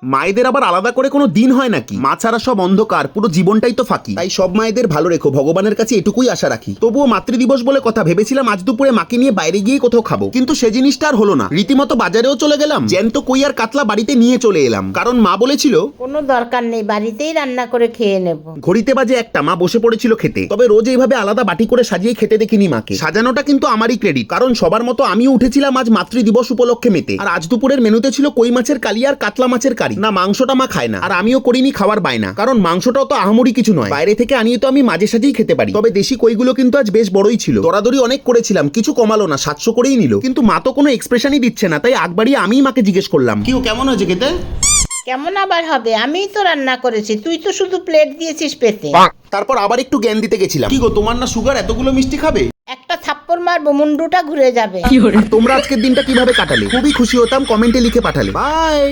মায়েদের আবার আলাদা করে কোনো দিন হয় নাকি? মা ছাড়া সব অন্ধকার, পুরো জীবনটাই তো ফাঁকি। তাই সব মায়েদের ভালো রেখো, ভগবানের কাছে এটুকুই আশা রাখি। তবুও মাতৃদিবস বলে কথা, ভেবেছিলাম আজ দুপুরে মাকে নিয়ে বাইরে গিয়ে কোথাও খাবো, কিন্তু সে জিনিসটা আর হলো না। রীতিমতো বাজারেও চলে গেলাম, জ্যান্ত কই আর কাতলা বাড়িতে নিয়ে চলে এলাম, কারণ মা বলেছিল কোনো দরকার নেই, বাড়িতেই রান্না করে খেয়ে নেব। ঘড়িতে বাজে একটা, মা বসে পড়েছিল খেতে। তবে রোজ এইভাবে আলাদা বাটি করে সাজিয়ে খেতে দেখিনি মাকে। সাজানোটা কিন্তু আমারই ক্রেডিট, কারণ সবার মতো আমিও উঠেছিলাম আজ মাতৃদিবস উপলক্ষে মেতে। আর আজ দুপুরের মেনুতে ছিল কই মাছের কালি আর কাতলা মাছের কারি। না, মাংসটা মা খায় না, আর আমিও করিনি খাওয়ার বায়না, কারণ মাংসটাও তো আহামরি কিছু নয়, বাইরে থেকে আনিয়ে তো আমি মাঝে সাঝেই খেতে পারি। তবে দেশি কইগুলো কিন্তু আজ বেশ বড়ই ছিল। দরাদরি অনেক করেছিলাম, কিছু কমালো না, 700 করেই নিল। কিন্তু মা তো কোনো এক্সপ্রেশনই দিচ্ছে না, তাই আগ বাড়িয়ে আমিই মাকে জিজ্ঞেস করলাম, কি কেমন হয়েছে খেতে? কেমন আবার হবে, আমিই তো রান্না করেছি, তুই তো শুধু প্লেট দিয়েছিস পেতে। তারপর আবার একটু জ্ঞান দিতে গেছিলাম, কি গো তোমার না সুগার, এতগুলো মিষ্টি খাবে? একটা থাপ্পড় মারবো, মুন্ডুটা ঘুরে যাবে। তোমরা আজকের দিনটা কিভাবে কাটালে? খুবই খুশি হতাম কমেন্টে লিখে পাঠালে। বাই।